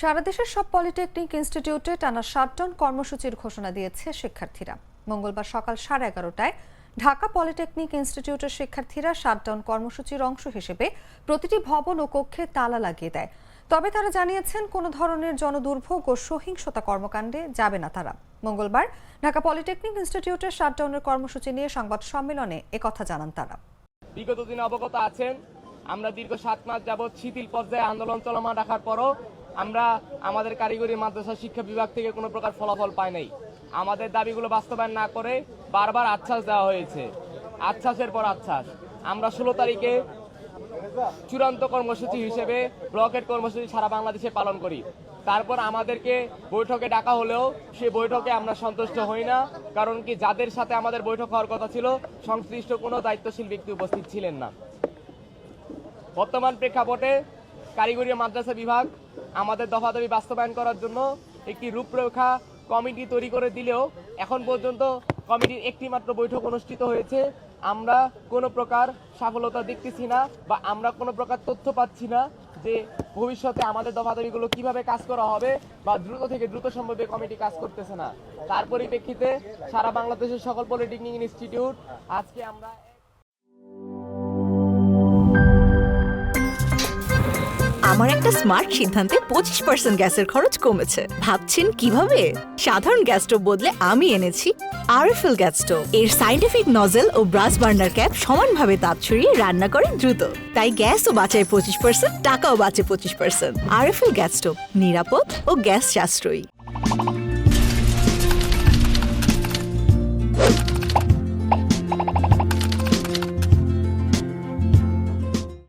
সারা দেশের সব পলিটেকনিক ইনস্টিটিউটে টানা শাটডাউন কর্মসূচির ঘোষণা দিয়েছে শিক্ষার্থীরা। মঙ্গলবার সকাল 11:30টায় ঢাকা পলিটেকনিক ইনস্টিটিউটের শিক্ষার্থীরা শাটডাউন কর্মসূচির অংশ হিসেবে প্রতিটি ভবন ও কক্ষে তালা লাগিয়ে দেয়। তবে তারা জানিয়েছেন কোনো ধরনের জনদুর্ভোগ ও সহিংসতা কর্মকাণ্ডে যাবে না তারা। মঙ্গলবার ঢাকা পলিটেকনিক ইনস্টিটিউটের শাটডাউনের কর্মসূচি নিয়ে সংবাদ সম্মেলনে একথা জানান তারা। বিগত দিনে অবগত আছেন, আমরা দীর্ঘ 7 মাস যাবৎ শিথিল পর্যায়ে আন্দোলন চলমান রাখার পরও আমরা আমাদের কারিগরি মাদ্রাসা শিক্ষা বিভাগ থেকে কোনো প্রকার ফলাফল পাই নাই। আমাদের দাবিগুলো বাস্তবায়ন না করে বারবার আশ্বাস দেওয়া হয়েছে, আশ্বাসের পর আশ্বাস। আমরা 16 তারিখে চূড়ান্ত কর্মসূচি হিসেবে ব্লকেট কর্মসূচি সারা বাংলাদেশে পালন করি। তারপর আমাদেরকে বৈঠকে ডাকা হলেও সেই বৈঠকে আমরা সন্তুষ্ট হই না, কারণ কি যাদের সাথে আমাদের বৈঠক হওয়ার কথা ছিল সংশ্লিষ্ট কোনো দায়িত্বশীল ব্যক্তি উপস্থিত ছিলেন না। বর্তমান প্রেক্ষাপটে কারিগরি মাদ্রাসা বিভাগ আমাদের দফাদফি বাস্তবায়ন করার জন্য একটি রূপরেখা কমিটি তৈরি করে দিলেও এখন পর্যন্ত কমিটির একটি মাত্র বৈঠক অনুষ্ঠিত হয়েছে। আমরা কোনো প্রকার সফলতা দেখতেছি না বা আমরা কোনো প্রকার তথ্য পাচ্ছি না যে ভবিষ্যতে আমাদের দফাদফিগুলো কিভাবে কাজ করা হবে বা দ্রুত থেকে দ্রুত সম্ভবে কমিটি কাজ করতেছে না। তার পরিপ্রেক্ষিতে সারা বাংলাদেশের সকল পলিটেকনিক ইনস্টিটিউট আজকে আমরা আমার একটা স্মার্ট সিদ্ধান্তে 25% গ্যাসের খরচ কমেছে। ভাবছেন কিভাবে? সাধারণ গ্যাস স্টোভ বদলে আমি এনেছি আরএফএল গ্যাস স্টোভ। এর সাইন্টিফিক নজল ও ব্রাস বার্নার ক্যাপ সমানভাবে তাপ ছড়িয়ে রান্না করে দ্রুত। তাই গ্যাসও বাঁচায় 25%, টাকাও বাঁচে 25%। আরএফএল গ্যাস স্টোভ নিরাপদ ও গ্যাস সাশ্রয়ী।